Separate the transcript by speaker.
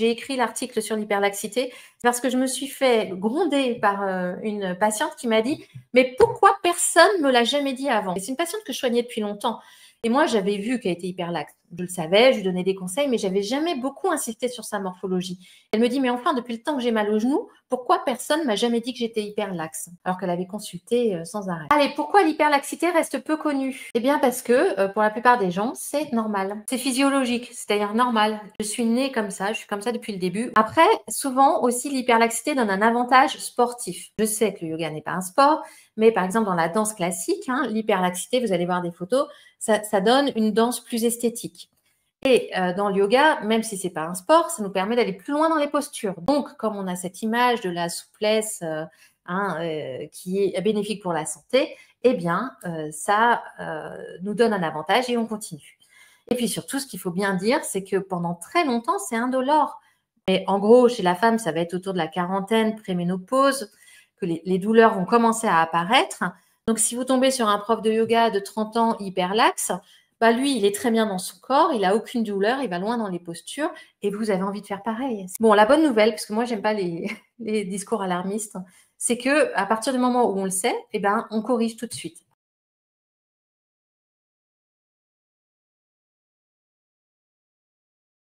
Speaker 1: j'ai écrit l'article sur l'hyperlaxité, parce que je me suis fait gronder par une patiente qui m'a dit « Mais pourquoi personne ne me l'a jamais dit avant ?» C'est une patiente que je soignais depuis longtemps. Et moi, j'avais vu qu'elle était hyperlaxe. Je le savais, je lui donnais des conseils, mais j'avais jamais beaucoup insisté sur sa morphologie. Elle me dit « Mais enfin, depuis le temps que j'ai mal au genou, pourquoi personne m'a jamais dit que j'étais hyperlaxe ?» Alors qu'elle avait consulté sans arrêt. Allez, pourquoi l'hyperlaxité reste peu connue? Eh bien parce que pour la plupart des gens, c'est normal. C'est physiologique, c'est-à-dire normal. Je suis née comme ça, je suis comme ça depuis le début. Après, souvent aussi, l'hyperlaxité donne un avantage sportif. Je sais que le yoga n'est pas un sport, mais par exemple dans la danse classique, l'hyperlaxité, vous allez voir des photos, ça donne une danse plus esthétique. Et dans le yoga, même si c'est pas un sport, ça nous permet d'aller plus loin dans les postures. Donc, comme on a cette image de la souplesse qui est bénéfique pour la santé, eh bien, ça nous donne un avantage et on continue. Et puis surtout, ce qu'il faut bien dire, c'est que pendant très longtemps, c'est indolore. Et en gros, chez la femme, ça va être autour de la quarantaine, préménopause, que les douleurs vont commencer à apparaître. Donc, si vous tombez sur un prof de yoga de 30 ans hyperlaxe, bah lui, il est très bien dans son corps, il n'a aucune douleur, il va loin dans les postures et vous avez envie de faire pareil. Bon, la bonne nouvelle, parce que moi, j'aime pas les discours alarmistes, c'est que à partir du moment où on le sait, eh ben, on corrige tout de suite.